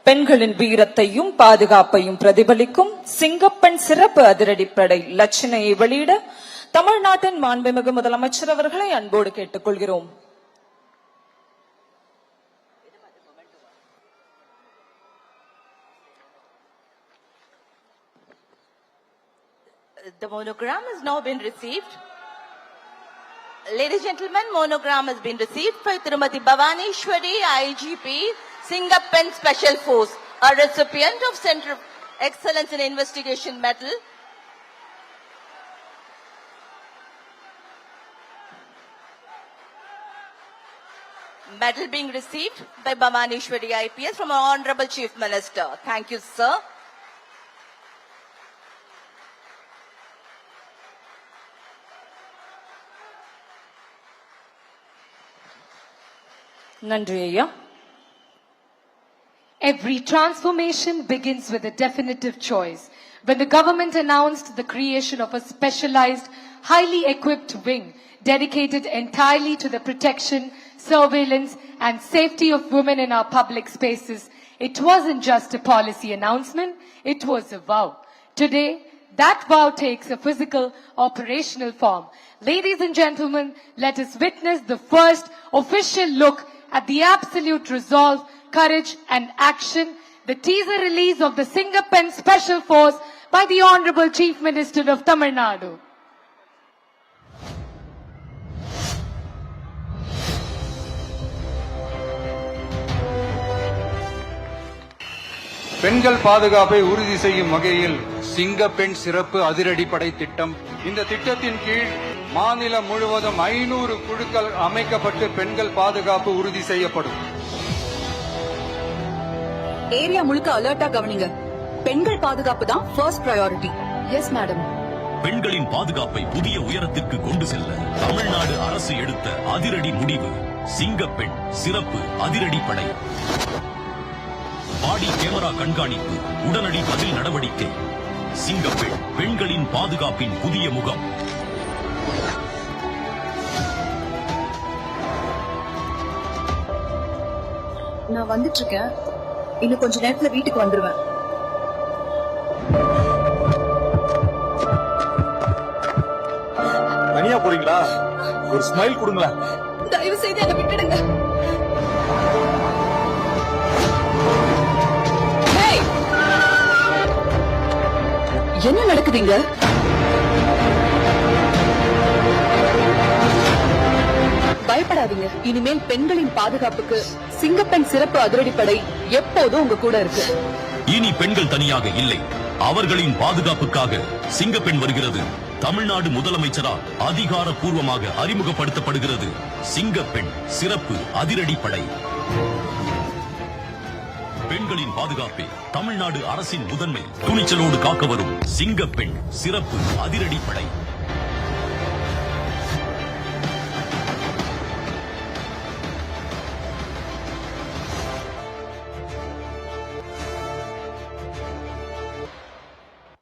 பெண்களின் வீரத்தையும் பாதுகாப்பையும் பிரதிபலிக்கும் சிங்கப்பெண் சிறப்பு அதிரடிப்படை லட்சணையை வெளியிட தமிழ்நாட்டின் மாண்புமிகு முதலமைச்சர் அவர்களை அன்போடு கேட்டுக்கொள்கிறோம். The monogram has now been received. Ladies and gentlemen, monogram has been received by Tirumati Bhavaneshwari, IGP, Singapore Special Force, a recipient of Center of Excellence in Investigation Medal. Medal being received by Bhavaneshwari IPS from our Honorable Chief Minister. Thank you, sir. நன்றி ஐயா. Every transformation begins with a definitive choice. When the government announced the creation of a specialized, highly equipped wing dedicated entirely to the protection, surveillance and safety of women in our public spaces, it wasn't just a policy announcement, it was a vow. Today, that vow takes a physical, operational form. Ladies and gentlemen, let us witness the first official look at the absolute resolve, courage and action, the teaser release of the Singapore Special Force by the Honorable Chief Minister of Tamil Nadu. பெண்கள் பாதுகாப்பை உறுதி செய்யும் வகையில் சிங்கப்பெண் சிறப்பு அதிரடிப்படை திட்டம். இந்த திட்டத்தின் கீழ் மாநிலம் முழுவதும் 500 குழுக்கள் அமைக்கப்பட்டு பெண்கள் பாதுகாப்பு உறுதி செய்யப்படும். ஏரியா முழுக்க அலர்ட்டா கவனிங்க. பெண்கள் பாதுகாப்பு தான் ஃபர்ஸ்ட் பிரையாரிட்டி. Yes madam. பெண்களின் பாதுகாப்பை புதிய உயரத்திற்கு கொண்டு செல்ல தமிழ்நாடு அரசு எடுத்த அதிரடி முடிவு சிங்கப்பெண் சிறப்பு அதிரடிப்படை. பாடி கேமரா கண்காணிப்பு, உடனடி பதில் நடவடிக்கை. சிங்கப்பெண் பெண்களின் பாதுகாப்பின் புதிய முகம். நான் வந்துட்டு இருக்கேன். இன்னும் கொஞ்ச நேரத்துல வீட்டுக்கு வந்துருவேன். தனியா போறீங்களா? ஒரு ஸ்மைல் கொடுங்களா? தயவு செய்து என்ன விட்டுடுங்க. என்ன நடக்குதுங்க? பயப்படாதீங்க. இனிமேல் பெண்களின் பாதுகாப்புக்கு சிங்கப்பெண் சிறப்பு அதிரடிப்படை எப்போதும் உங்க கூட இருக்கு. இனி பெண்கள் தனியாக இல்லை, அவர்களின் பாதுகாப்புக்காக சிங்கப்பெண் வருகிறது. தமிழ்நாடு முதலமைச்சரால் அதிகாரப்பூர்வமாக அறிமுகப்படுத்தப்படுகிறது சிங்கப்பெண் சிறப்பு அதிரடிப்படை. பெண்களின் பாதுகாப்பே தமிழ்நாடு அரசின் முதன்மை. துணிச்சலோடு காக்க வரும் சிங்கப்பெண் சிறப்பு அதிரடிப்படை.